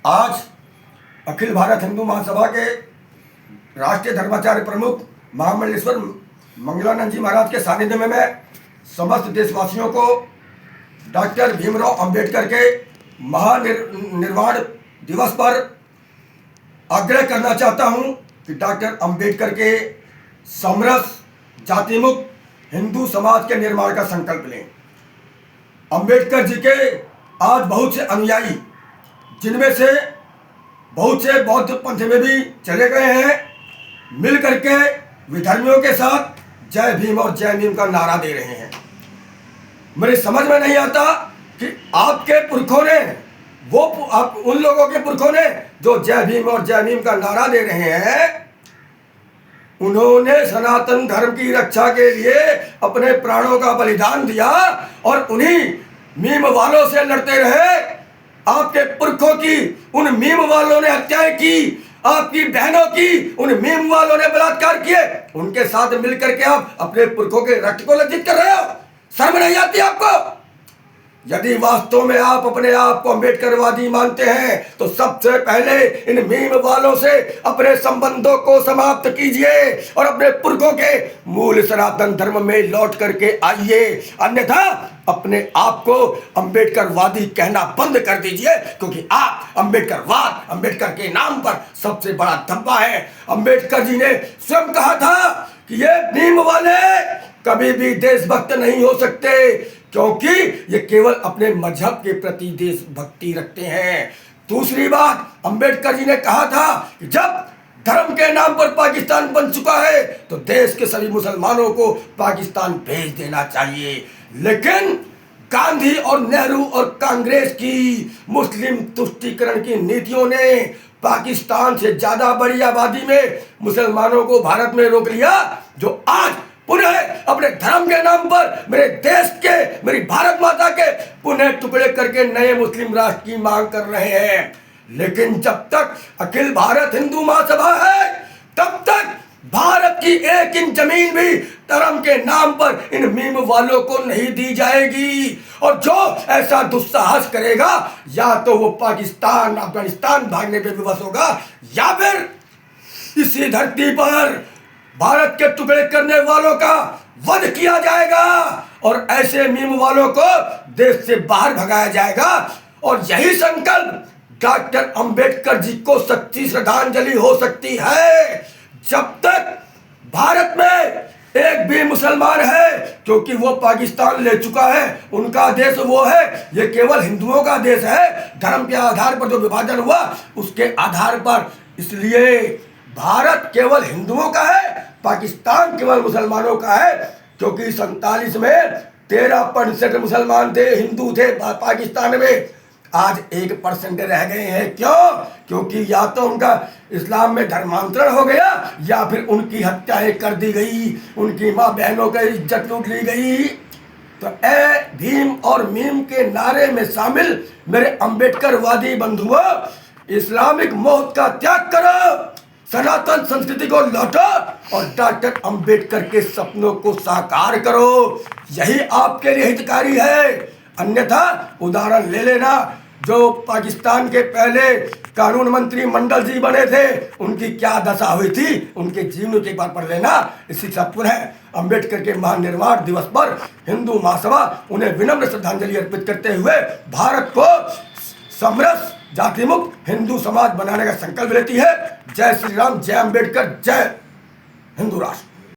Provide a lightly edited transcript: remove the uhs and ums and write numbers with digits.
आज अखिल भारत हिंदू महासभा के राष्ट्रीय धर्माचार्य प्रमुख महामंडलेश्वर मंगलानंद जी महाराज के सानिध्य में मैं समस्त देशवासियों को डॉक्टर भीमराव अंबेडकर के महानिर्वाण दिवस पर आग्रह करना चाहता हूं कि डॉक्टर अंबेडकर के समरस जातिमुक्त हिंदू समाज के निर्माण का संकल्प लें। अंबेडकर जी के आज बहुत से अनुयायी, जिनमें से बहुत से बौद्ध पंथ में भी चले गए हैं, मिल करके विधर्मियों के साथ जय भीम और जय भीम का नारा दे रहे हैं। मेरी समझ में नहीं आता कि आपके पुरखों ने उन लोगों के पुरखों ने जो जय भीम और जय भीम का नारा दे रहे हैं, उन्होंने सनातन धर्म की रक्षा के लिए अपने प्राणों का बलिदान दिया और उन्हीं मीम वालों से लड़ते रहे। आपके पुरखों की उन मीम वालों ने हत्याएं की, आपकी बहनों की उन मीम वालों ने बलात्कार किए। उनके साथ मिलकर के आप अपने पुरखों के रक्त को लज्जित कर रहे हो। शर्म नहीं आती आपको? यदि वास्तव में आप अपने आप को अंबेडकरवादी मानते हैं तो सबसे पहले इन मीम वालों से अपने संबंधों को समाप्त कीजिए और अपने पुरखों के मूल सनातन धर्म में लौट करके आइए। अन्यथा अपने आप को अंबेडकरवादी कहना बंद कर दीजिए, क्योंकि आप अंबेडकरवाद, अंबेडकर के नाम पर सबसे बड़ा धब्बा है। अंबेडकर जी ने स्वयं कहा था कि ये मीम वाले कभी भी देशभक्त नहीं हो सकते, क्योंकि ये केवल अपने मजहब के प्रति देशभक्ति रखते हैं। दूसरी बात, अंबेडकर जी ने कहा था कि जब धर्म के नाम पर पाकिस्तान बन चुका है तो देश के सभी मुसलमानों को पाकिस्तान भेज देना चाहिए। लेकिन गांधी और नेहरू और कांग्रेस की मुस्लिम तुष्टीकरण की नीतियों ने पाकिस्तान से ज्यादा बड़ी आबादी में मुसलमानों को भारत में रोक लिया, जो आज पुनः अपने धर्म के नाम पर मेरे देश के, मेरी भारत माता के पुनः टुकड़े करके नए मुस्लिम राष्ट्र की मांग कर रहे हैं। लेकिन जब तक अखिल भारत हिंदू महासभा है, तब तक भारत की एक इंच जमीन भी धर्म के नाम पर इन मीम वालों को नहीं दी जाएगी। और जो ऐसा दुस्साहस करेगा, या तो वो पाकिस्तान, अफगानिस्तान भागने पे विवश होगा, या फिर इसी धरती पर भारत के टुकड़े करने वालों का वध किया जाएगा और ऐसे मीम वालों को देश से बाहर भगाया जाएगा। और यही संकल्प डॉक्टर अंबेडकर जी को सच्ची श्रद्धांजलि हो सकती है। जब तक भारत में एक भी मुसलमान है, क्योंकि वो पाकिस्तान ले चुका है, उनका देश वो है, ये केवल हिंदुओं का देश है। धर्म के आधार पर जो विभाजन हुआ उसके आधार पर, इसलिए भारत केवल हिंदुओं का है, पाकिस्तान केवल मुसलमानों का है। क्योंकि 47 में 13% मुसलमान थे, हिंदू थे पाकिस्तान में, आज 1% रह गए हैं। क्यों? क्योंकि या तो उनका इस्लाम में धर्मांतरण हो गया, या फिर उनकी हत्याएं कर दी गई, उनकी माँ बहनों की इज्जत लूट ली गई। तो ए भीम और मीम के नारे में शामिल मेरे अंबेडकरवादी बंधुओं, इस्लामिक मौत का त्याग करो, सनातन संस्कृति को लौटो और डॉक्टर अंबेडकर के सपनों को साकार करो। यही आपके लिए हितकारी है। अन्यथा उदाहरण ले लेना, जो पाकिस्तान के पहले कानून मंत्री मंडल जी बने थे, उनकी क्या दशा हुई थी, उनके जीवन को एक बार पढ़ लेना। इसी से पुनः अंबेडकर के महानिर्वाण दिवस पर हिंदू महासभा उन्हें विनम्र श्रद्धांजलि अर्पित करते हुए भारत को समरस जातिमुक्त हिंदू समाज बनाने का संकल्प लेती है। जय श्री राम, जय अंबेडकर, जय हिंदू राष्ट्र।